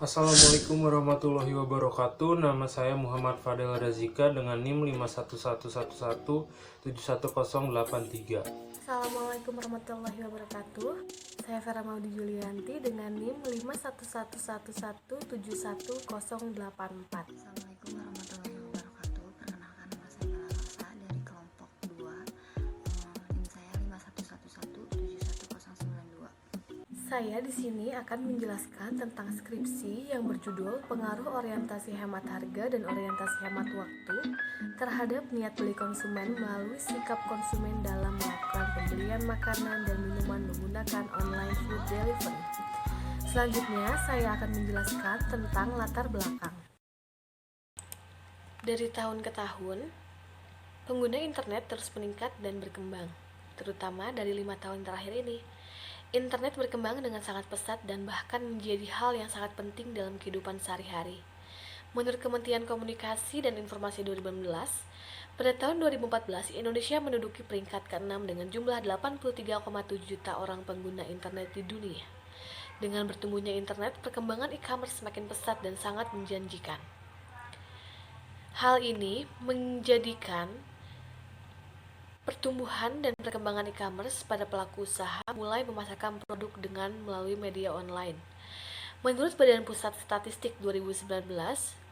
Assalamualaikum warahmatullahi wabarakatuh. Nama saya Muhammad Fadel Razika dengan NIM 5111171083. Assalamualaikum warahmatullahi wabarakatuh. Saya Vera Maudi Julianti dengan NIM 5111171084. Assalamualaikum warahmatullahi wabarakatuh. Perkenalkan, nama saya Bella Rosa dari kelompok 2. NIM saya 5111719092. Saya di sini akan menjelaskan tentang skripsi yang berjudul Pengaruh Orientasi Hemat Harga dan Orientasi Hemat Waktu terhadap niat beli konsumen melalui sikap konsumen dalam melakukan pembelian makanan dan minuman menggunakan online food delivery. Selanjutnya, saya akan menjelaskan tentang latar belakang. Dari tahun ke tahun, pengguna internet terus meningkat dan berkembang, terutama dari 5 tahun terakhir ini. Internet berkembang dengan sangat pesat dan bahkan menjadi hal yang sangat penting dalam kehidupan sehari-hari. Menurut Kementerian Komunikasi dan Informasi 2016, pada tahun 2014, Indonesia menduduki peringkat ke-6 dengan jumlah 83,7 juta orang pengguna internet di dunia. Dengan bertumbuhnya internet, perkembangan e-commerce semakin pesat dan sangat menjanjikan. Hal ini menjadikan pertumbuhan dan perkembangan e-commerce pada pelaku usaha mulai memasarkan produk dengan melalui media online. Menurut Badan Pusat Statistik 2019,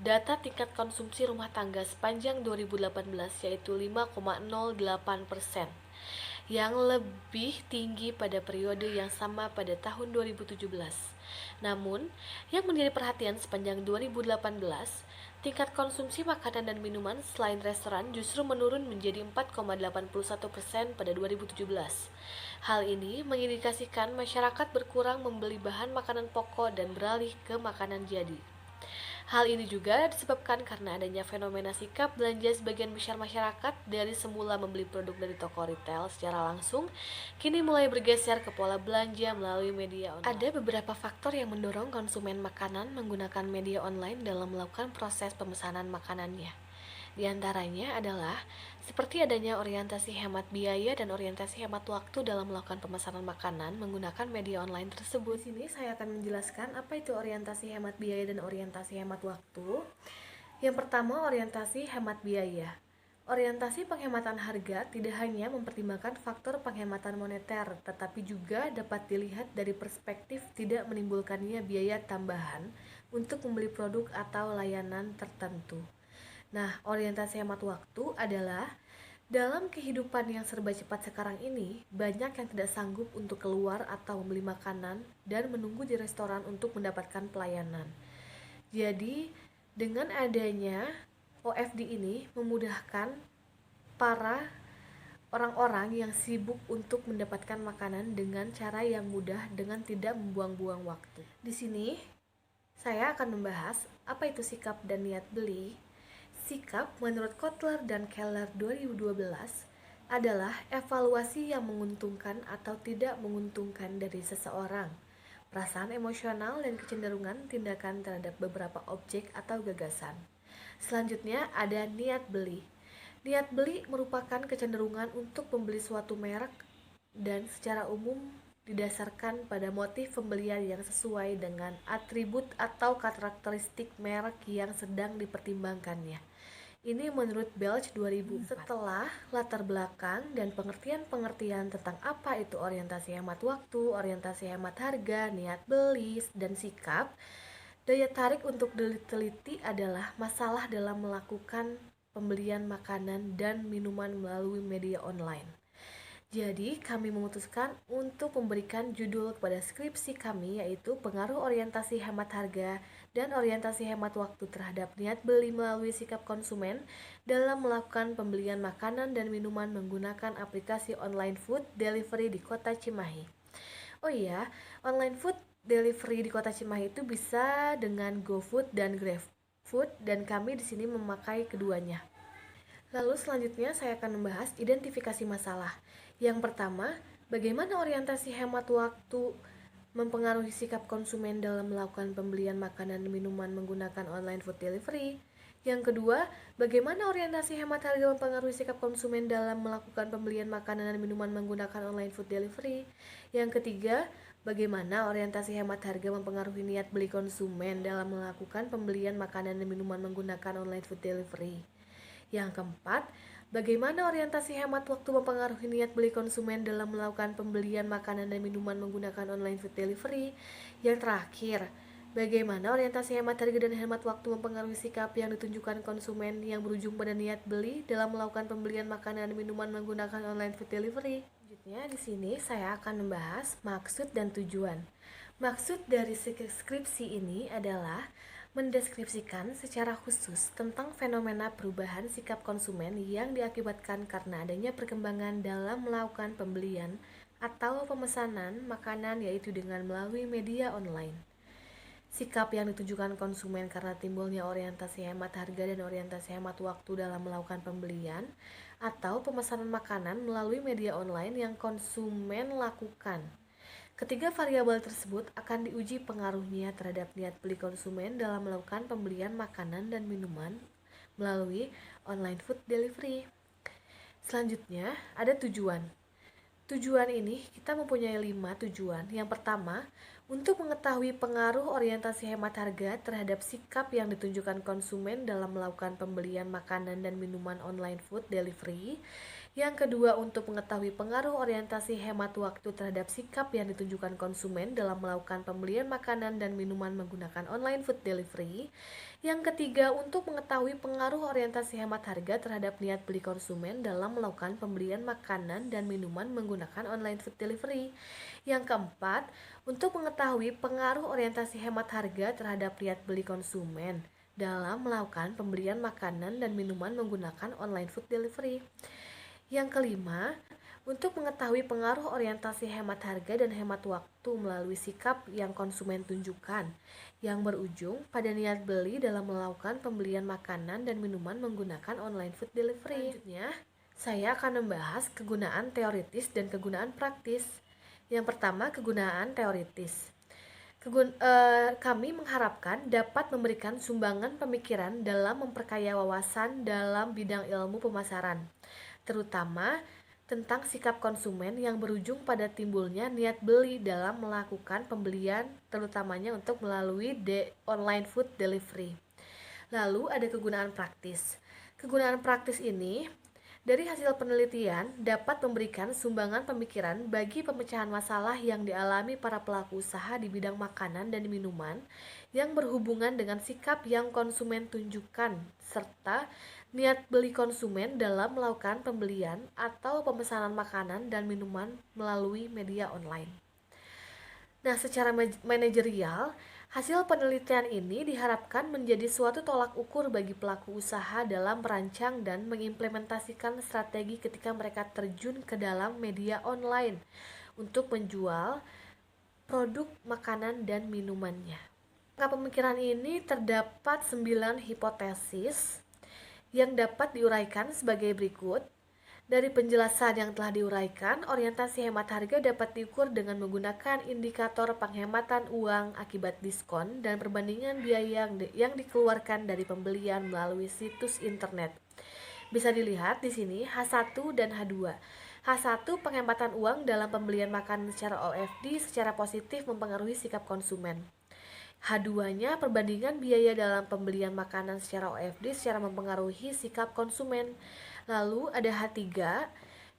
data tingkat konsumsi rumah tangga sepanjang 2018 yaitu 5,08%, yang lebih tinggi pada periode yang sama pada tahun 2017. Namun, yang menjadi perhatian sepanjang 2018, tingkat konsumsi makanan dan minuman selain restoran justru menurun menjadi 4,81% pada 2017. Hal ini mengindikasikan masyarakat berkurang membeli bahan makanan pokok dan beralih ke makanan jadi. Hal ini juga disebabkan karena adanya fenomena sikap belanja sebagian besar masyarakat dari semula membeli produk dari toko retail secara langsung, kini mulai bergeser ke pola belanja melalui media online. Ada beberapa faktor yang mendorong konsumen makanan menggunakan media online dalam melakukan proses pemesanan makanannya. Di antaranya adalah seperti adanya orientasi hemat biaya dan orientasi hemat waktu dalam melakukan pemesanan makanan menggunakan media online tersebut. Di sini saya akan menjelaskan apa itu orientasi hemat biaya dan orientasi hemat waktu. Yang pertama, orientasi hemat biaya. Orientasi penghematan harga tidak hanya mempertimbangkan faktor penghematan moneter, tetapi juga dapat dilihat dari perspektif tidak menimbulkannya biaya tambahan untuk membeli produk atau layanan tertentu. Nah, orientasi hemat waktu adalah dalam kehidupan yang serba cepat sekarang ini, banyak yang tidak sanggup untuk keluar atau membeli makanan dan menunggu di restoran untuk mendapatkan pelayanan. Jadi, dengan adanya OFD ini memudahkan para orang-orang yang sibuk untuk mendapatkan makanan dengan cara yang mudah dengan tidak membuang-buang waktu. Di sini, saya akan membahas apa itu sikap dan niat beli. Sikap menurut Kotler dan Keller 2012 adalah evaluasi yang menguntungkan atau tidak menguntungkan dari seseorang, perasaan emosional dan kecenderungan tindakan terhadap beberapa objek atau gagasan. Selanjutnya ada niat beli. Niat beli merupakan kecenderungan untuk membeli suatu merek dan secara umum didasarkan pada motif pembelian yang sesuai dengan atribut atau karakteristik merek yang sedang dipertimbangkannya. Ini menurut Belch 2004. Setelah latar belakang dan pengertian-pengertian tentang apa itu orientasi hemat waktu, orientasi hemat harga, niat beli, dan sikap, daya tarik untuk diteliti adalah masalah dalam melakukan pembelian makanan dan minuman melalui media online. Jadi, kami memutuskan untuk memberikan judul kepada skripsi kami, yaitu Pengaruh Orientasi Hemat Harga dan Orientasi Hemat Waktu terhadap Niat Beli melalui Sikap Konsumen dalam melakukan pembelian makanan dan minuman menggunakan aplikasi online food delivery di Kota Cimahi. Oh iya, online food delivery di Kota Cimahi itu bisa dengan GoFood dan GrabFood, dan kami di sini memakai keduanya. Lalu selanjutnya saya akan membahas identifikasi masalah. Yang pertama, bagaimana orientasi hemat waktu mempengaruhi sikap konsumen dalam melakukan pembelian makanan dan minuman menggunakan online food delivery. Yang kedua, bagaimana orientasi hemat harga mempengaruhi sikap konsumen dalam melakukan pembelian makanan dan minuman menggunakan online food delivery. Yang ketiga, Bagaimana orientasi hemat harga mempengaruhi niat beli konsumen dalam melakukan pembelian makanan dan minuman menggunakan online food delivery. Yang keempat, bagaimana orientasi hemat waktu mempengaruhi niat beli konsumen dalam melakukan pembelian makanan dan minuman menggunakan online food delivery. Yang terakhir, bagaimana orientasi hemat harga dan hemat waktu mempengaruhi sikap yang ditunjukkan konsumen yang berujung pada niat beli dalam melakukan pembelian makanan dan minuman menggunakan online food delivery. Selanjutnya di sini saya akan membahas maksud dan tujuan. Maksud dari skripsi ini adalah mendeskripsikan secara khusus tentang fenomena perubahan sikap konsumen yang diakibatkan karena adanya perkembangan dalam melakukan pembelian atau pemesanan makanan, yaitu dengan melalui media online. Sikap yang ditunjukkan konsumen karena timbulnya orientasi hemat harga dan orientasi hemat waktu dalam melakukan pembelian atau pemesanan makanan melalui media online yang konsumen lakukan. Ketiga variabel tersebut akan diuji pengaruhnya terhadap niat beli konsumen dalam melakukan pembelian makanan dan minuman melalui online food delivery. Selanjutnya ada tujuan. Tujuan ini kita mempunyai 5 tujuan. Yang pertama, untuk mengetahui pengaruh orientasi hemat harga terhadap sikap yang ditunjukkan konsumen dalam melakukan pembelian makanan dan minuman online food delivery. Yang kedua, untuk mengetahui pengaruh orientasi hemat waktu terhadap sikap yang ditunjukkan konsumen dalam melakukan pembelian makanan dan minuman menggunakan online food delivery. Yang ketiga, untuk mengetahui pengaruh orientasi hemat harga terhadap niat beli konsumen dalam melakukan pembelian makanan dan minuman menggunakan online food delivery. Yang keempat, untuk mengetahui pengaruh orientasi hemat harga terhadap niat beli konsumen dalam melakukan pembelian makanan dan minuman menggunakan online food delivery. Yang kelima, untuk mengetahui pengaruh orientasi hemat harga dan hemat waktu melalui sikap yang konsumen tunjukkan, yang berujung pada niat beli dalam melakukan pembelian makanan dan minuman menggunakan online food delivery. Selanjutnya, saya akan membahas kegunaan teoritis dan kegunaan praktis. Yang pertama, kegunaan teoritis. Kami mengharapkan dapat memberikan sumbangan pemikiran dalam memperkaya wawasan dalam bidang ilmu pemasaran, terutama tentang sikap konsumen yang berujung pada timbulnya niat beli dalam melakukan pembelian, terutamanya untuk melalui online food delivery. Lalu ada kegunaan praktis. Kegunaan praktis ini dari hasil penelitian dapat memberikan sumbangan pemikiran bagi pemecahan masalah yang dialami para pelaku usaha di bidang makanan dan minuman yang berhubungan dengan sikap yang konsumen tunjukkan serta niat beli konsumen dalam melakukan pembelian atau pemesanan makanan dan minuman melalui media online. Nah, secara manajerial, hasil penelitian ini diharapkan menjadi suatu tolak ukur bagi pelaku usaha dalam merancang dan mengimplementasikan strategi ketika mereka terjun ke dalam media online untuk menjual produk makanan dan minumannya. Pemikiran ini terdapat 9 hipotesis yang dapat diuraikan sebagai berikut. Dari penjelasan yang telah diuraikan, orientasi hemat harga dapat diukur dengan menggunakan indikator penghematan uang akibat diskon dan perbandingan biaya yang dikeluarkan dari pembelian melalui situs internet. Bisa dilihat di sini H1 dan H2. H1, penghematan uang dalam pembelian makanan secara OFD secara positif mempengaruhi sikap konsumen. H2-nya, perbandingan biaya dalam pembelian makanan secara OFD secara mempengaruhi sikap konsumen. Lalu ada H3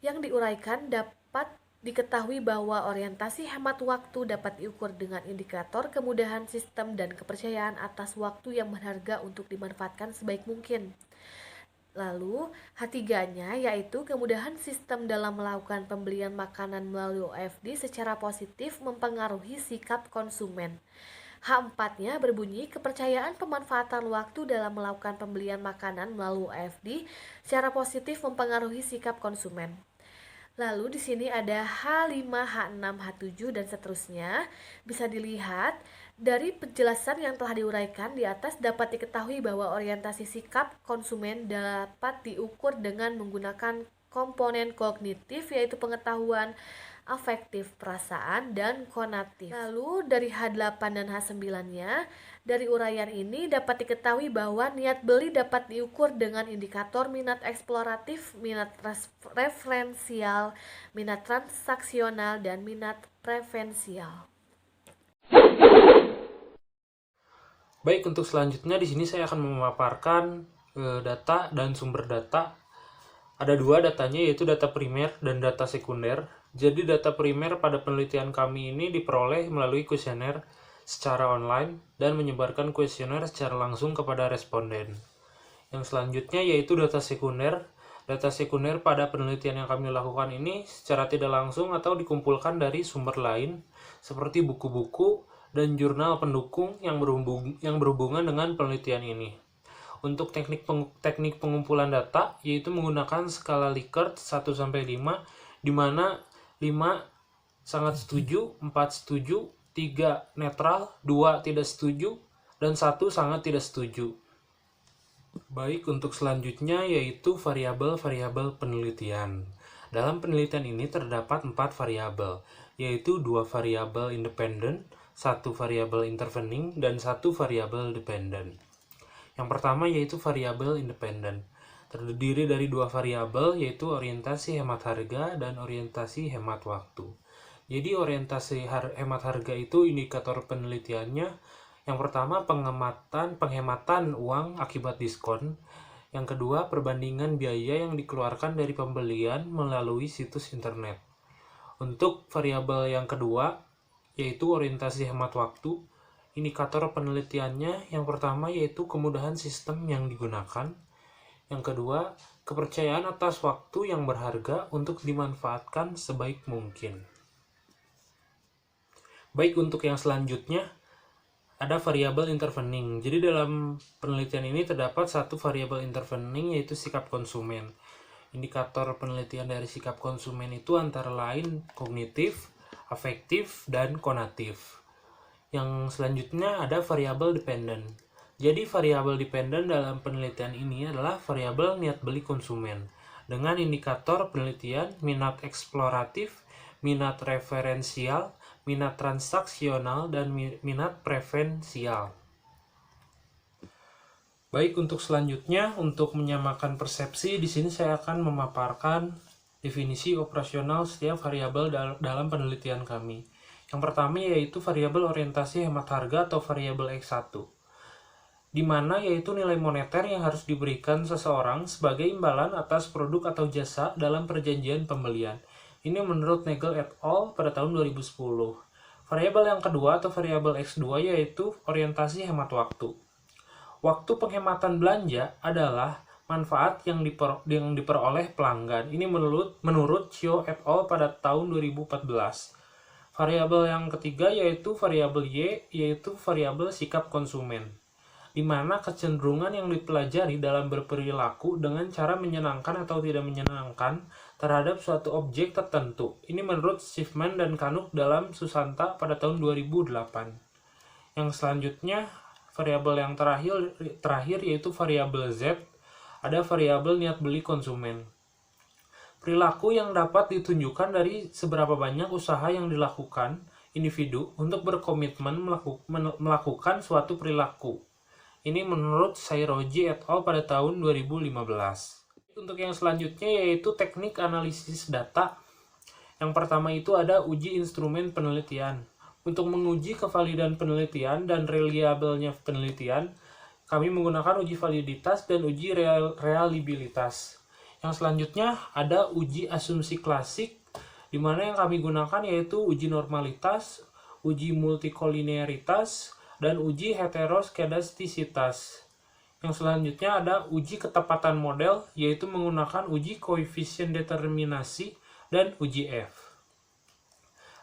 yang diuraikan dapat diketahui bahwa orientasi hemat waktu dapat diukur dengan indikator kemudahan sistem dan kepercayaan atas waktu yang berharga untuk dimanfaatkan sebaik mungkin. Lalu H3-nya yaitu kemudahan sistem dalam melakukan pembelian makanan melalui OFD secara positif mempengaruhi sikap konsumen. H4-nya berbunyi kepercayaan pemanfaatan waktu dalam melakukan pembelian makanan melalui OFD secara positif mempengaruhi sikap konsumen. Lalu di sini ada H5, H6, H7 dan seterusnya. Bisa dilihat dari penjelasan yang telah diuraikan di atas dapat diketahui bahwa orientasi sikap konsumen dapat diukur dengan menggunakan komponen kognitif yaitu pengetahuan, afektif, perasaan, dan konatif. Lalu dari H8 dan H9-nya, dari uraian ini dapat diketahui bahwa niat beli dapat diukur dengan indikator minat eksploratif, minat referensial, minat transaksional, dan minat preferensial. Baik, untuk selanjutnya di sini saya akan memaparkan data dan sumber data. Ada dua datanya, yaitu data primer dan data sekunder. Jadi data primer pada penelitian kami ini diperoleh melalui kuesioner secara online dan menyebarkan kuesioner secara langsung kepada responden. Yang selanjutnya yaitu data sekunder. Data sekunder pada penelitian yang kami lakukan ini secara tidak langsung atau dikumpulkan dari sumber lain seperti buku-buku dan jurnal pendukung yang berhubungan dengan penelitian ini. Untuk teknik pengumpulan data yaitu menggunakan skala Likert 1-5, di mana 5 sangat setuju, 4 setuju, 3 netral, 2 tidak setuju, dan 1 sangat tidak setuju. Baik, untuk selanjutnya yaitu variabel-variabel penelitian. Dalam penelitian ini terdapat 4 variabel, yaitu 2 variabel independen, 1 variabel intervening, dan 1 variabel dependen. Yang pertama yaitu variabel independen. Terdiri dari 2 variabel, yaitu orientasi hemat harga dan orientasi hemat waktu. Jadi orientasi hemat harga itu indikator penelitiannya. Yang pertama penghematan uang akibat diskon. Yang kedua perbandingan biaya yang dikeluarkan dari pembelian melalui situs internet. Untuk variabel yang kedua yaitu orientasi hemat waktu. Indikator penelitiannya yang pertama yaitu kemudahan sistem yang digunakan. Yang kedua, kepercayaan atas waktu yang berharga untuk dimanfaatkan sebaik mungkin. Baik, untuk yang selanjutnya ada variabel intervening. Jadi dalam penelitian ini terdapat 1 variabel intervening yaitu sikap konsumen. Indikator penelitian dari sikap konsumen itu antara lain kognitif, afektif, dan konatif. Yang selanjutnya ada variabel dependen. Jadi variabel dependen dalam penelitian ini adalah variabel niat beli konsumen dengan indikator penelitian minat eksploratif, minat referensial, minat transaksional, dan minat preferensial. Baik, untuk selanjutnya untuk menyamakan persepsi di sini saya akan memaparkan definisi operasional setiap variabel dalam penelitian kami. Yang pertama yaitu variabel orientasi hemat harga atau variabel X1, di mana yaitu nilai moneter yang harus diberikan seseorang sebagai imbalan atas produk atau jasa dalam perjanjian pembelian. Ini menurut Nagel et al. Pada tahun 2010. Variabel yang kedua atau variabel X2 yaitu orientasi hemat waktu. Waktu penghematan belanja adalah manfaat yang diperoleh pelanggan. Ini menurut Chiu et al. Pada tahun 2014. Variabel yang ketiga yaitu variabel Y, yaitu variabel sikap konsumen, di mana kecenderungan yang dipelajari dalam berperilaku dengan cara menyenangkan atau tidak menyenangkan terhadap suatu objek tertentu. Ini menurut Schiffman dan Canuck dalam Susanta pada tahun 2008. Yang selanjutnya, variabel yang terakhir yaitu variabel Z, ada variabel niat beli konsumen. Perilaku yang dapat ditunjukkan dari seberapa banyak usaha yang dilakukan individu untuk berkomitmen melakukan suatu perilaku. Ini menurut Sairoji et al. Pada tahun 2015. Untuk yang selanjutnya yaitu teknik analisis data. Yang pertama itu ada uji instrumen penelitian. Untuk menguji kevalidan penelitian dan reliabelnya penelitian, kami menggunakan uji validitas dan uji reliabilitas. Yang selanjutnya ada uji asumsi klasik, di mana yang kami gunakan yaitu uji normalitas, uji multikolinearitas, dan uji heteroskedastisitas. Yang selanjutnya ada uji ketepatan model, yaitu menggunakan uji koefisien determinasi dan uji F.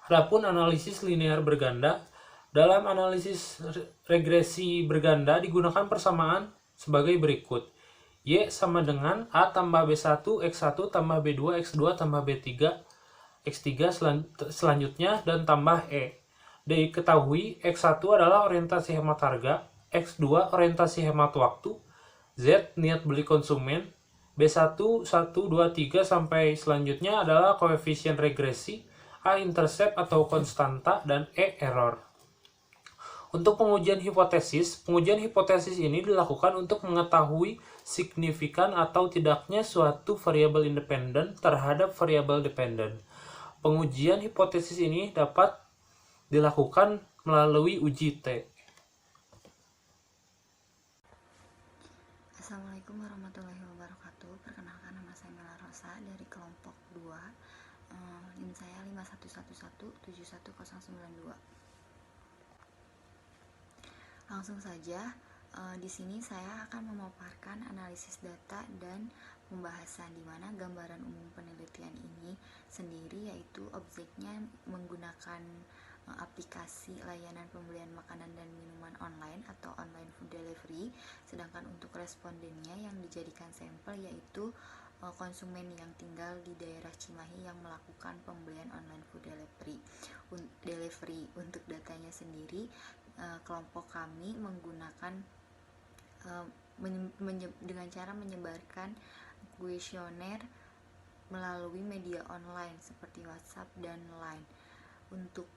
Adapun analisis linear berganda, dalam analisis regresi berganda digunakan persamaan sebagai berikut. Y sama dengan A tambah B1, X1 tambah B2, X2 tambah B3, X3 selanjutnya, dan tambah E. Diketahui X1 adalah orientasi hemat harga, X2 orientasi hemat waktu, Z niat beli konsumen, B1, 1, 2, 3 sampai selanjutnya adalah koefisien regresi, A intercept atau konstanta, dan E error. Untuk pengujian hipotesis ini dilakukan untuk mengetahui signifikan atau tidaknya suatu variabel independen terhadap variabel dependen. Pengujian hipotesis ini dapat dilakukan melalui uji T. Assalamualaikum warahmatullahi wabarakatuh. Perkenalkan, nama saya Mela Rosa dari kelompok 2. NIM saya 5111711092. Langsung saja, di sini saya akan memaparkan analisis data dan pembahasan di mana gambaran umum penelitian ini sendiri yaitu objeknya menggunakan aplikasi layanan pembelian makanan dan minuman online atau online food delivery, sedangkan untuk respondennya yang dijadikan sampel yaitu konsumen yang tinggal di daerah Cimahi yang melakukan pembelian online food delivery. Untuk datanya sendiri, kelompok kami menggunakan dengan cara menyebarkan kuesioner melalui media online seperti WhatsApp dan Line. Untuk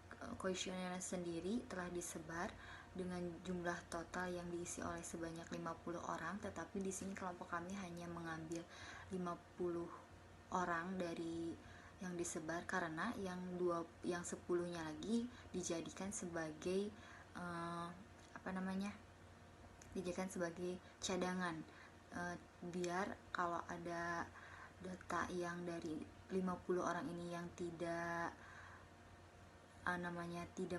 kuesioner sendiri telah disebar dengan jumlah total yang diisi oleh sebanyak 50 orang, tetapi di sini kelompok kami hanya mengambil 50 orang dari yang disebar karena yang 10-nya lagi dijadikan sebagai dijadikan sebagai cadangan, biar kalau ada data yang dari 50 orang ini yang tidak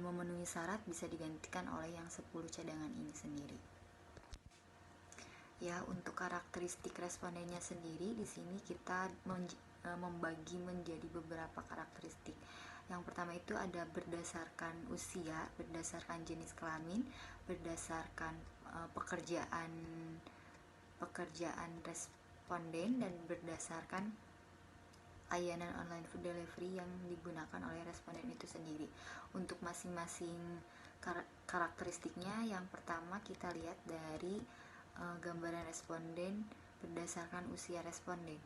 memenuhi syarat bisa digantikan oleh yang 10 cadangan ini sendiri. Ya, untuk karakteristik respondennya sendiri di sini kita membagi menjadi beberapa karakteristik. Yang pertama itu ada berdasarkan usia, berdasarkan jenis kelamin, berdasarkan pekerjaan responden, dan berdasarkan layanan online food delivery yang digunakan oleh responden itu sendiri. Untuk masing-masing karakteristiknya, yang pertama kita lihat dari gambaran responden berdasarkan usia responden.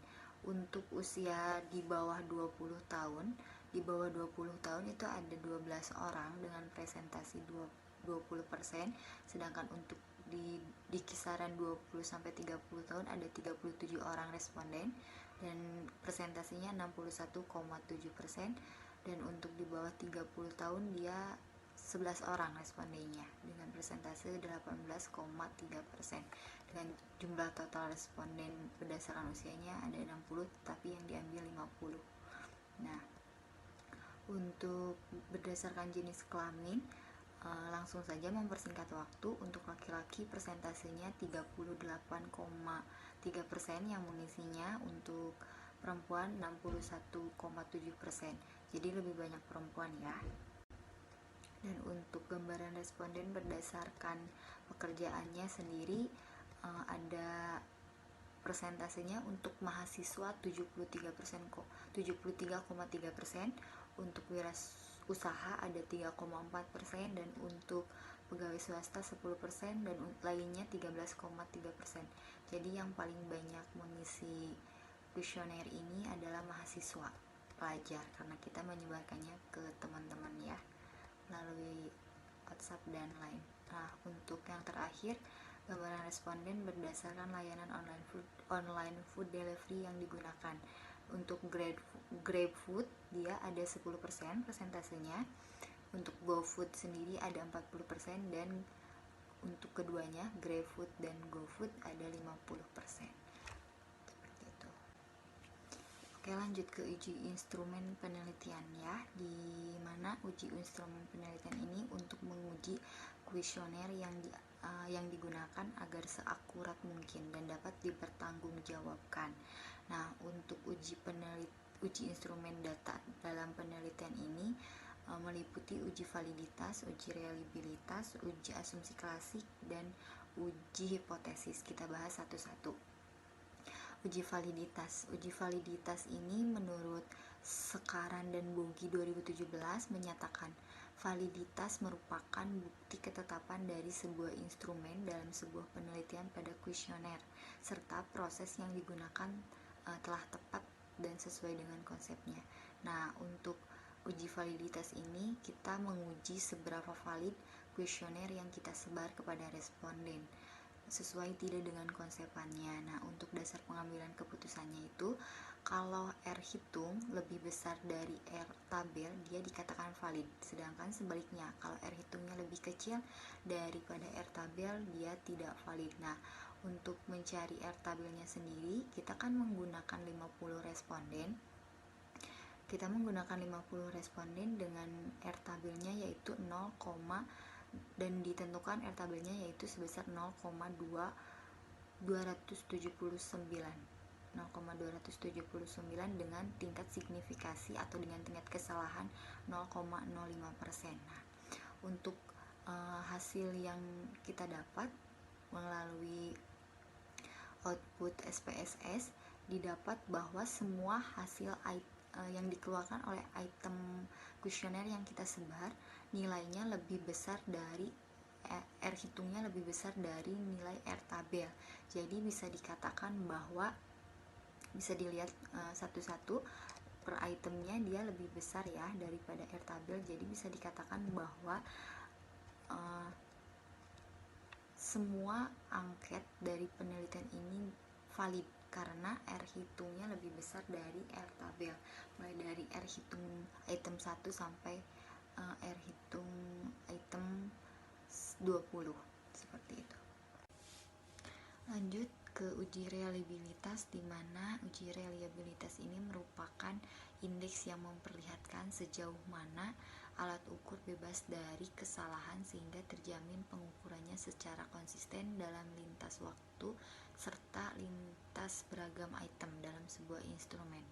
Untuk usia di bawah 20 tahun, itu ada 12 orang dengan presentasi 20%, sedangkan untuk di kisaran 20 sampai 30 tahun ada 37 orang responden dan presentasinya 61,7%, dan untuk di bawah 30 tahun dia 11 orang respondennya dengan presentase 18,3%. Dengan jumlah total responden berdasarkan usianya ada 60, tapi yang diambil 50. Nah, untuk berdasarkan jenis kelamin, langsung saja mempersingkat waktu. Untuk laki-laki persentasenya 38,3% yang mengisinya, untuk perempuan 61,7%. Jadi lebih banyak perempuan ya. Dan untuk gambaran responden berdasarkan pekerjaannya sendiri, ada persentasenya untuk mahasiswa 73,3%, untuk wirausaha ada 3,4%, dan untuk pegawai swasta 10%, dan lainnya 13,3%. Jadi yang paling banyak mengisi kuesioner ini adalah mahasiswa pelajar, karena kita menyebarkannya ke teman-teman ya melalui WhatsApp dan Line. Nah, untuk yang terakhir, gambaran responden berdasarkan layanan online food delivery yang digunakan. Untuk GrabFood dia ada 10% persentasenya, untuk GoFood sendiri ada 40%, dan untuk keduanya GrabFood dan GoFood ada 50%. Seperti itu. Oke, lanjut ke uji instrumen penelitian ya, di mana uji instrumen penelitian ini untuk menguji kuesioner yang digunakan agar seakurat mungkin dan dapat dipertanggungjawabkan. Nah, untuk uji instrumen data dalam penelitian ini meliputi uji validitas, uji reliabilitas, uji asumsi klasik, dan uji hipotesis. Kita bahas satu-satu. Uji validitas ini menurut Sekaran dan Bogi 2017 menyatakan validitas merupakan bukti ketetapan dari sebuah instrumen dalam sebuah penelitian pada kuesioner, serta proses yang digunakan telah tepat dan sesuai dengan konsepnya. Nah, untuk uji validitas ini kita menguji seberapa valid kuesioner yang kita sebar kepada responden, sesuai tidak dengan konsepannya. Nah, untuk dasar pengambilan keputusannya itu Kalau R hitung lebih besar dari R tabel, dia dikatakan valid. Sedangkan sebaliknya, kalau R hitungnya lebih kecil daripada R tabel, dia tidak valid. Nah, untuk mencari R tabelnya sendiri, kita kan menggunakan 50 responden. Kita menggunakan 50 responden dengan R tabelnya yaitu 0, dan ditentukan R tabelnya yaitu sebesar 0,279 dengan tingkat signifikasi atau dengan tingkat kesalahan 0,05%. Nah, untuk hasil yang kita dapat melalui output SPSS didapat bahwa semua hasil yang dikeluarkan oleh item kuesioner yang kita sebar nilainya lebih besar dari R hitungnya lebih besar dari nilai R tabel. Jadi bisa dikatakan bahwa bisa dilihat satu-satu per itemnya dia lebih besar ya daripada R tabel. Jadi bisa dikatakan bahwa semua angket dari penelitian ini valid karena R hitungnya lebih besar dari R tabel, mulai dari R hitung item 1 sampai R hitung item 20 seperti itu. Lanjut ke uji reliabilitas, di mana uji reliabilitas ini merupakan indeks yang memperlihatkan sejauh mana alat ukur bebas dari kesalahan sehingga terjamin pengukurannya secara konsisten dalam lintas waktu serta lintas beragam item dalam sebuah instrumen.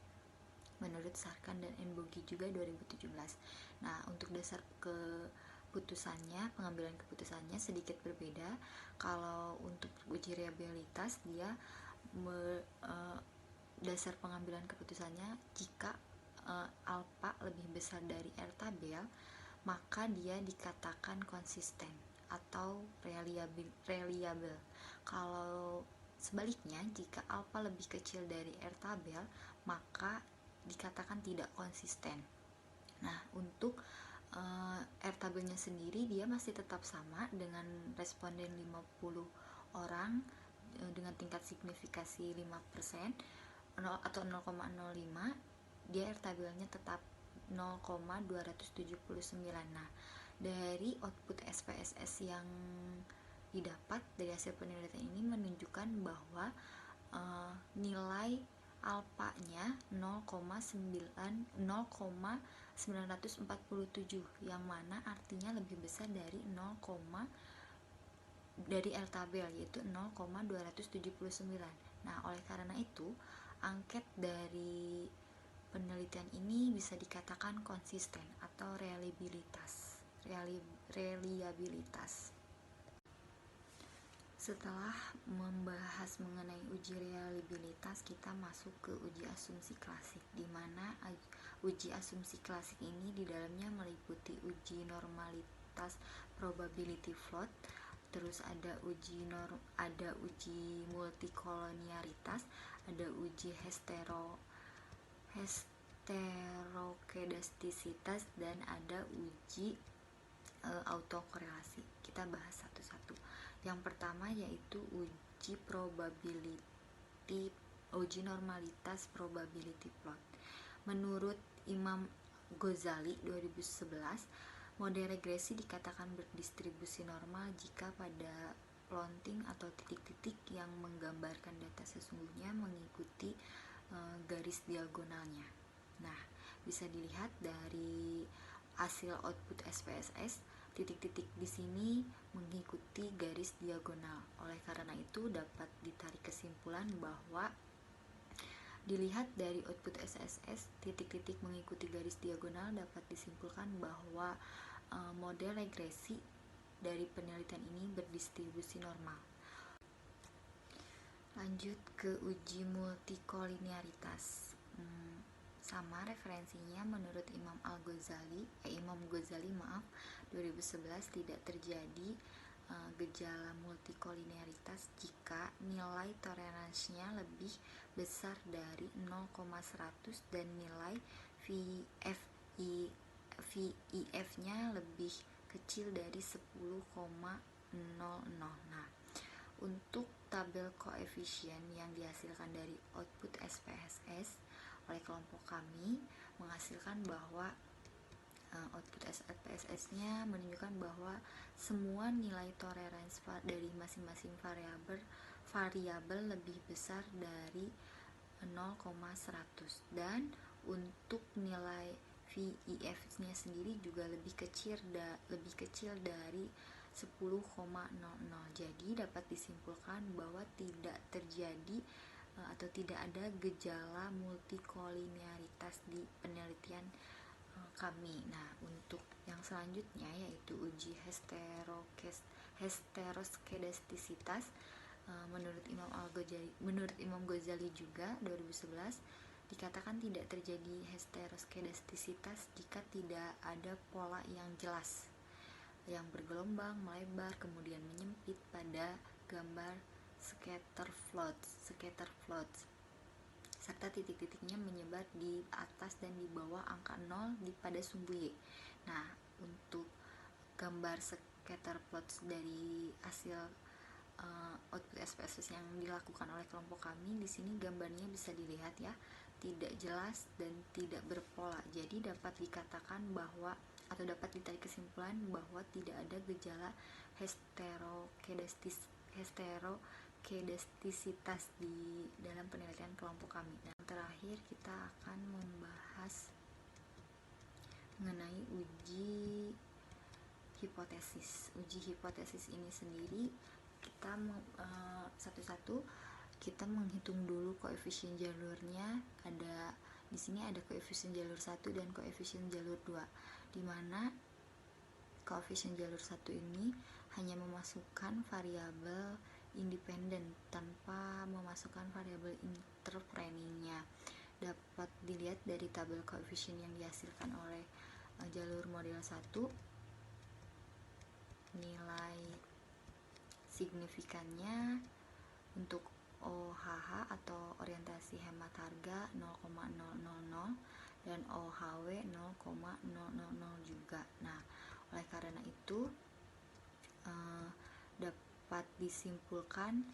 Menurut Sarkan dan Enbogi juga 2017. Nah, untuk dasar pengambilan keputusannya sedikit berbeda. Kalau untuk uji reliabilitas dia dasar pengambilan keputusannya jika alpha lebih besar dari R tabel, maka dia dikatakan konsisten atau reliable. Kalau sebaliknya, jika alpha lebih kecil dari R tabel, maka dikatakan tidak konsisten. Nah, untuk R tabelnya sendiri dia masih tetap sama dengan responden 50 orang dengan tingkat signifikasi 5% atau 0,05. Dia R tabelnya tetap 0,279. Nah, dari output SPSS yang didapat dari hasil penelitian ini menunjukkan bahwa nilai alpanya 0,947 yang mana artinya lebih besar dari dari R tabel yaitu 0,279. Nah, oleh karena itu angket dari penelitian ini bisa dikatakan konsisten atau reliabilitas. Setelah membahas mengenai uji reliabilitas, kita masuk ke uji asumsi klasik, di mana uji asumsi klasik ini di dalamnya meliputi uji normalitas probability plot, terus ada uji multikolonialitas, ada uji heterokedastisitas, dan ada uji autokorelasi. Kita bahas satu-satu. Yang pertama yaitu uji normalitas probability plot. Menurut Imam Ghazali 2011, model regresi dikatakan berdistribusi normal jika pada plotting atau titik-titik yang menggambarkan data sesungguhnya mengikuti garis diagonalnya. Nah, bisa dilihat dari hasil output SPSS, titik-titik di sini mengikuti garis diagonal. Oleh karena itu dapat ditarik kesimpulan bahwa dilihat dari output SPSS, titik-titik mengikuti garis diagonal, dapat disimpulkan bahwa model regresi dari penelitian ini berdistribusi normal. Lanjut ke uji multikolinialitas. Sama referensinya menurut Imam Ghazali 2011 tidak terjadi gejala multikolinialitas jika nilai toleransinya lebih besar dari 0,100 dan nilai VIF-nya lebih kecil dari 10,00. Nah, untuk tabel koefisien yang dihasilkan dari output SPSS oleh kelompok kami menghasilkan bahwa output SPSS-nya menunjukkan bahwa semua nilai toleransi dari masing-masing variabel lebih besar dari 0,100, dan untuk nilai VIF-nya sendiri juga lebih kecil dari 10,00. Jadi dapat disimpulkan bahwa tidak terjadi atau tidak ada gejala multikolinearitas di penelitian kami. Nah, untuk yang selanjutnya yaitu uji heteroskedastisitas menurut Imam Ghazali juga 2011 dikatakan tidak terjadi heteroskedastisitas jika tidak ada pola yang jelas yang bergelombang, melebar, kemudian menyempit pada gambar scatter plots serta titik-titiknya menyebar di atas dan di bawah angka 0 pada sumbu Y. Nah, untuk gambar scatter plots dari hasil output SPSS yang dilakukan oleh kelompok kami, di sini gambarnya bisa dilihat ya, tidak jelas dan tidak berpola. Jadi dapat dikatakan bahwa atau dapat ditarik kesimpulan bahwa tidak ada gejala heteroskedastisitas di dalam penelitian kelompok kami. Nah, terakhir kita akan membahas mengenai uji hipotesis. Uji hipotesis ini sendiri kita satu-satu kita menghitung dulu koefisien jalurnya. Di sini ada koefisien jalur 1 dan koefisien jalur 2, di mana koefisien jalur 1 ini hanya memasukkan variabel independen tanpa memasukkan variabel interpolingnya. Dapat dilihat dari tabel koefisien yang dihasilkan oleh jalur model 1. Nilai signifikannya untuk OHH atau orientasi hemat harga 0,000 dan OHW 0,000 juga. Nah, oleh karena itu dapat disimpulkan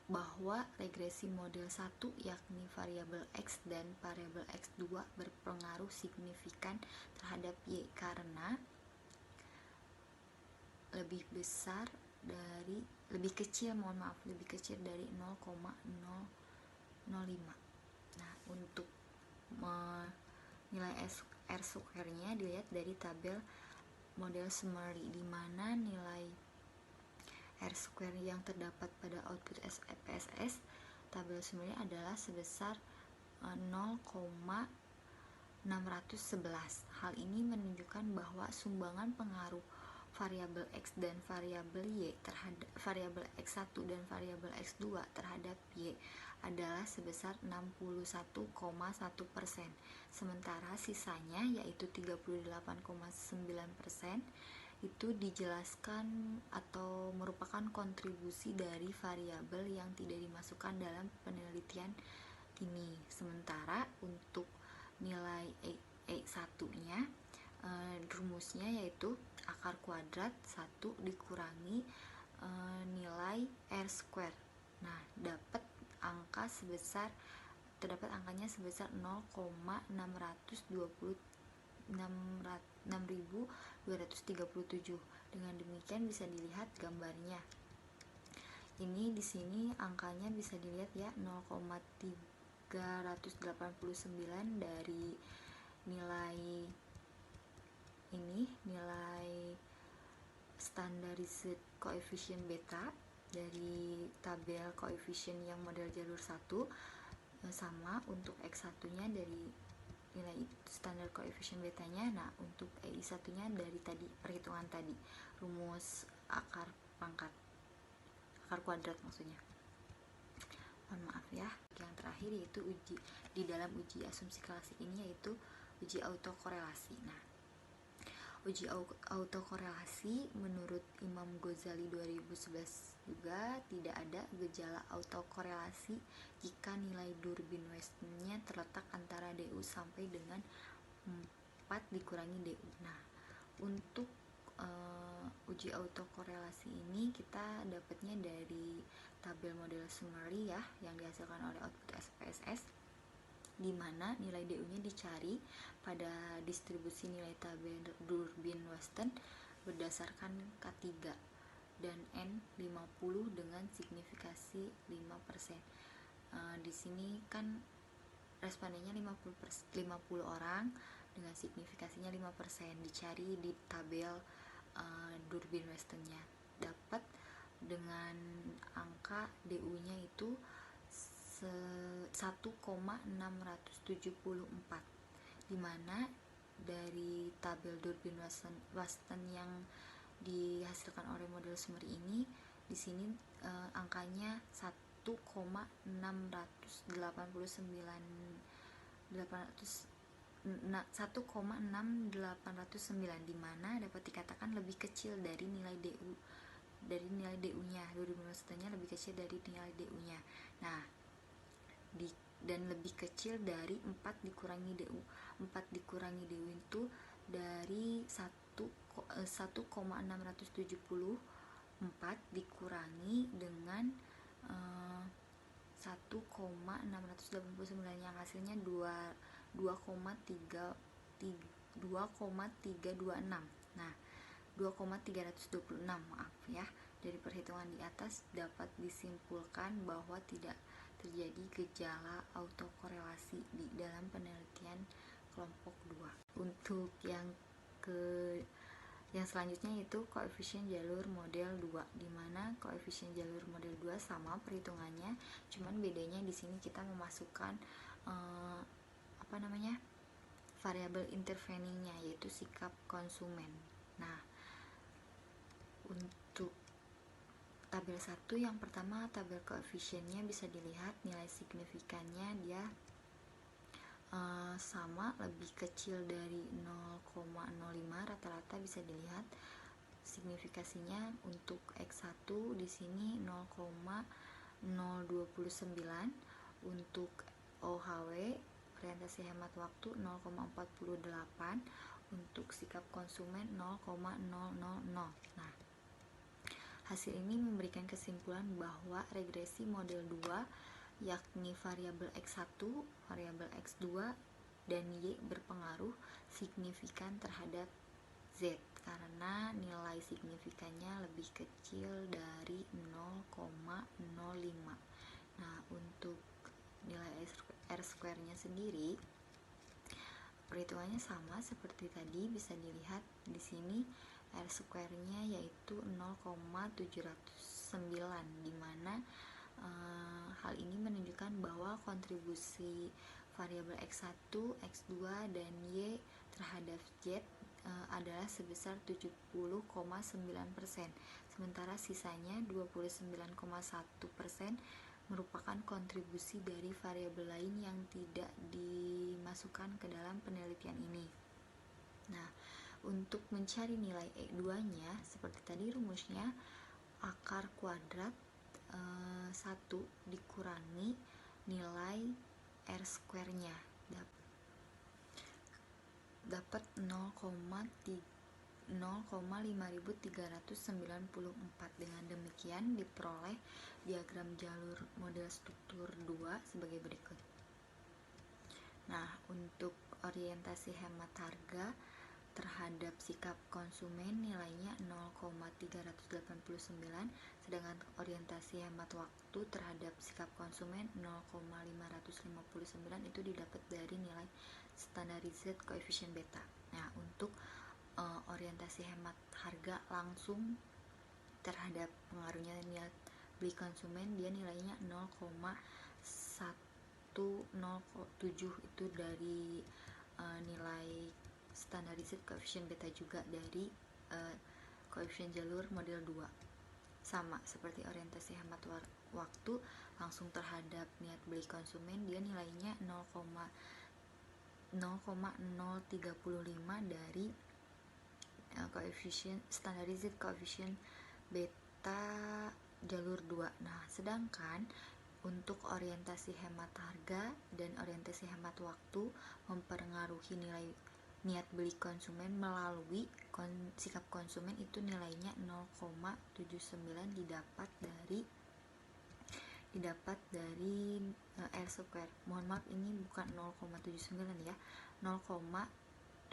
bahwa regresi model 1 yakni variabel X dan variabel X2 berpengaruh signifikan terhadap Y karena lebih kecil dari 0,005. Nah, untuk nilai R-square-nya dilihat dari tabel model summary, di mana nilai R-square yang terdapat pada output SPSS tabel summary adalah sebesar 0,611. Hal ini menunjukkan bahwa sumbangan pengaruh variabel X dan variabel Y terhadap variabel X1 dan variabel X2 terhadap Y adalah sebesar 61,1%. Sementara sisanya yaitu 38,9% itu dijelaskan atau merupakan kontribusi dari variabel yang tidak dimasukkan dalam penelitian ini. Sementara untuk nilai E1-nya rumusnya yaitu akar kuadrat 1 dikurangi nilai R square. Nah, terdapat angkanya sebesar 0,6237. Dengan demikian bisa dilihat gambarnya. Ini di sini angkanya bisa dilihat ya, 0,389 dari nilai standarisasi koefisien beta dari tabel koefisien yang model jalur 1, sama untuk X1-nya dari nilai standar koefisien betanya. Nah, untuk EI1-nya dari perhitungan tadi, rumus akar kuadrat maksudnya. Mohon maaf ya. Yang terakhir yaitu di dalam uji asumsi klasik ini yaitu uji autokorelasi. Nah, uji autokorelasi menurut Imam Ghazali 2011 juga tidak ada gejala autokorelasi jika nilai Durbin West-nya terletak antara DU sampai dengan 4 dikurangi DU. Nah, untuk uji autokorelasi ini kita dapatnya dari tabel model summary ya, yang dihasilkan oleh output SPSS, di mana nilai DU-nya dicari pada distribusi nilai tabel Durbin-Waston berdasarkan K3 dan N50 dengan signifikasi 5%. Di sini kan respondennya 50 orang dengan signifikasinya 5%, dicari di tabel Durbin-Wastonnya, dapat dengan angka DU-nya itu 1,674, dimana dari tabel Durbin-Waston yang dihasilkan oleh model summary ini, di sini angkanya 1,6809, di mana dapat dikatakan lebih kecil dari nilai DU-nya. Durbin-Wastonnya lebih kecil dari nilai DU-nya. Nah, dan lebih kecil dari 4 dikurangi DU. 4 dikurangi DU itu dari 1,674 dikurangi dengan 1,689, yang hasilnya 2,326. Nah, 2,326, maaf ya. Dari perhitungan di atas dapat disimpulkan bahwa tidak terjadi gejala autokorelasi di dalam penelitian kelompok 2. Untuk yang selanjutnya itu koefisien jalur model 2, di mana koefisien jalur model 2 sama perhitungannya, cuman bedanya di sini kita memasukkan variabel interveningnya, yaitu sikap konsumen. Nah, untuk tabel 1 yang pertama, tabel koefisiennya bisa dilihat nilai signifikannya dia sama, lebih kecil dari 0,05, rata-rata bisa dilihat signifikasinya. Untuk X1 di sini 0,029, untuk OHW orientasi hemat waktu 0,48, untuk sikap konsumen 0,000. Nah, hasil ini memberikan kesimpulan bahwa regresi model 2, yakni variabel X1, variabel X2, dan Y berpengaruh signifikan terhadap Z karena nilai signifikannya lebih kecil dari 0,05. Nah, untuk nilai R-square-nya sendiri perhitungannya sama seperti tadi, bisa dilihat di sini R-square-nya yaitu 0,709, di mana hal ini menunjukkan bahwa kontribusi variabel X1, X2, dan Y terhadap Z adalah sebesar 70,9%, sementara sisanya 29,1% merupakan kontribusi dari variabel lain yang tidak dimasukkan ke dalam penelitian ini. Nah, untuk mencari nilai E2-nya, seperti tadi rumusnya, akar kuadrat 1 dikurangi nilai R-square-nya, dapat 0,5394. Dengan demikian diperoleh diagram jalur model struktur 2 sebagai berikut. Nah, untuk orientasi hemat harga terhadap sikap konsumen nilainya 0,389, sedangkan orientasi hemat waktu terhadap sikap konsumen 0,559 itu didapat dari nilai standarized coefficient beta. Nah, untuk orientasi hemat harga langsung terhadap pengaruhnya niat beli konsumen, dia nilainya 0,107, itu dari nilai standarized coefficient beta juga dari koefisien jalur model 2. Sama seperti orientasi hemat waktu langsung terhadap niat beli konsumen, dia nilainya 0,035 dari koefisien standarized coefficient beta jalur 2. Nah, sedangkan untuk orientasi hemat harga dan orientasi hemat waktu mempengaruhi nilai niat beli konsumen melalui sikap konsumen itu nilainya 0,79 didapat dari R square. Mohon maaf, ini bukan 0,79 ya, 0,709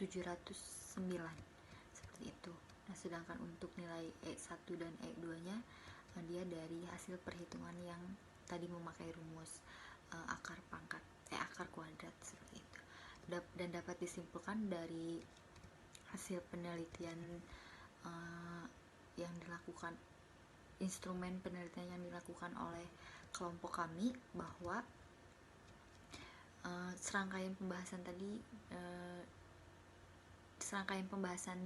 seperti itu. Nah, sedangkan untuk nilai E1 dan E2 nya dia dari hasil perhitungan yang tadi memakai rumus akar kuadrat seperti itu. Dan dapat disimpulkan dari hasil penelitian yang dilakukan, instrumen penelitian yang dilakukan oleh kelompok kami, bahwa serangkaian pembahasan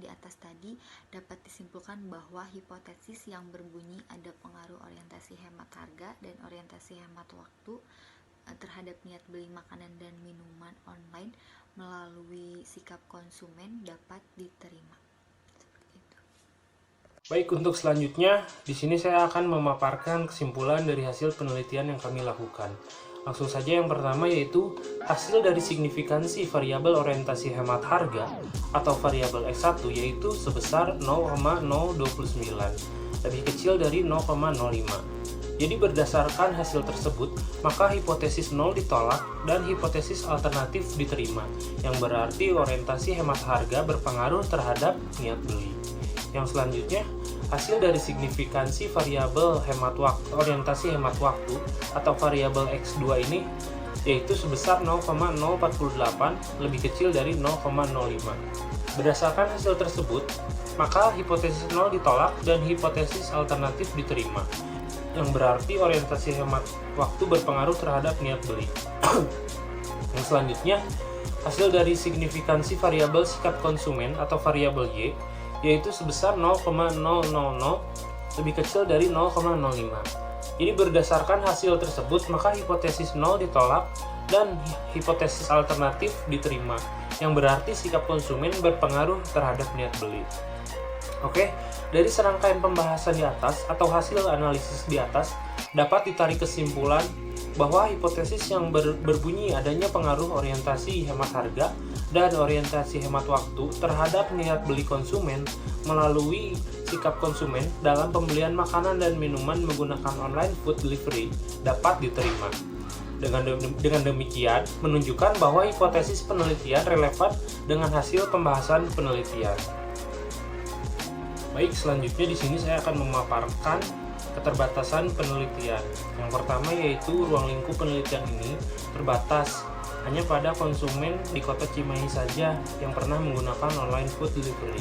di atas tadi dapat disimpulkan bahwa hipotesis yang berbunyi ada pengaruh orientasi hemat harga dan orientasi hemat waktu terhadap niat beli makanan dan minuman online melalui sikap konsumen dapat diterima. Seperti itu. Baik, untuk selanjutnya di sini saya akan memaparkan kesimpulan dari hasil penelitian yang kami lakukan. Langsung saja, yang pertama yaitu hasil dari signifikansi variabel orientasi hemat harga atau variabel X1 yaitu sebesar 0,029, lebih kecil dari 0,05. Jadi berdasarkan hasil tersebut, maka hipotesis 0 ditolak dan hipotesis alternatif diterima, yang berarti orientasi hemat harga berpengaruh terhadap niat beli. Yang selanjutnya, hasil dari signifikansi variabel orientasi hemat waktu atau variabel X2 ini yaitu sebesar 0,048, lebih kecil dari 0,05. Berdasarkan hasil tersebut, maka hipotesis 0 ditolak dan hipotesis alternatif diterima, yang berarti orientasi hemat waktu berpengaruh terhadap niat beli. Yang selanjutnya, hasil dari signifikansi variabel sikap konsumen atau variabel Y yaitu sebesar 0,000, lebih kecil dari 0,05. Jadi berdasarkan hasil tersebut, maka hipotesis 0 ditolak dan hipotesis alternatif diterima, yang berarti sikap konsumen berpengaruh terhadap niat beli. Oke, dari serangkaian pembahasan di atas atau hasil analisis di atas dapat ditarik kesimpulan bahwa hipotesis yang berbunyi adanya pengaruh orientasi hemat harga dan orientasi hemat waktu terhadap niat beli konsumen melalui sikap konsumen dalam pembelian makanan dan minuman menggunakan online food delivery dapat diterima. Dengan demikian, menunjukkan bahwa hipotesis penelitian relevan dengan hasil pembahasan penelitian. Baik, selanjutnya di sini saya akan memaparkan keterbatasan penelitian. Yang pertama yaitu ruang lingkup penelitian ini terbatas hanya pada konsumen di kota Cimahi saja yang pernah menggunakan online food delivery.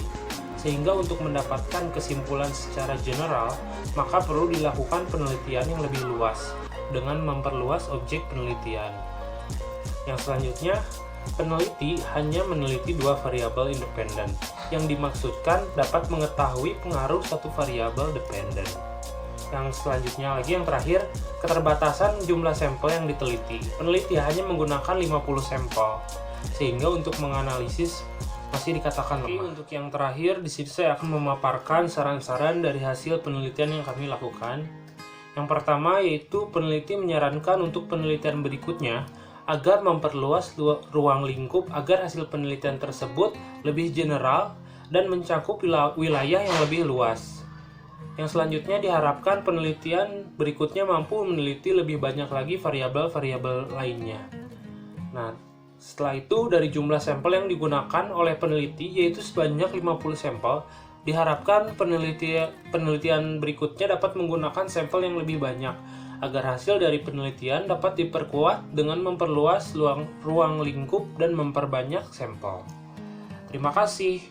Sehingga untuk mendapatkan kesimpulan secara general, maka perlu dilakukan penelitian yang lebih luas dengan memperluas objek penelitian. Yang selanjutnya, peneliti hanya meneliti dua variabel independen yang dimaksudkan dapat mengetahui pengaruh satu variabel dependen. Yang selanjutnya lagi, yang terakhir, keterbatasan jumlah sampel yang diteliti. Peneliti hanya menggunakan 50 sampel, sehingga untuk menganalisis masih dikatakan lemah. Untuk yang terakhir, di sini saya akan memaparkan saran-saran dari hasil penelitian yang kami lakukan. Yang pertama yaitu peneliti menyarankan untuk penelitian berikutnya agar memperluas ruang lingkup agar hasil penelitian tersebut lebih general dan mencakup wilayah yang lebih luas. Yang selanjutnya diharapkan penelitian berikutnya mampu meneliti lebih banyak lagi variabel-variabel lainnya. Nah, setelah itu dari jumlah sampel yang digunakan oleh peneliti yaitu sebanyak 50 sampel, diharapkan penelitian berikutnya dapat menggunakan sampel yang lebih banyak agar hasil dari penelitian dapat diperkuat dengan memperluas ruang lingkup dan memperbanyak sampel. Terima kasih.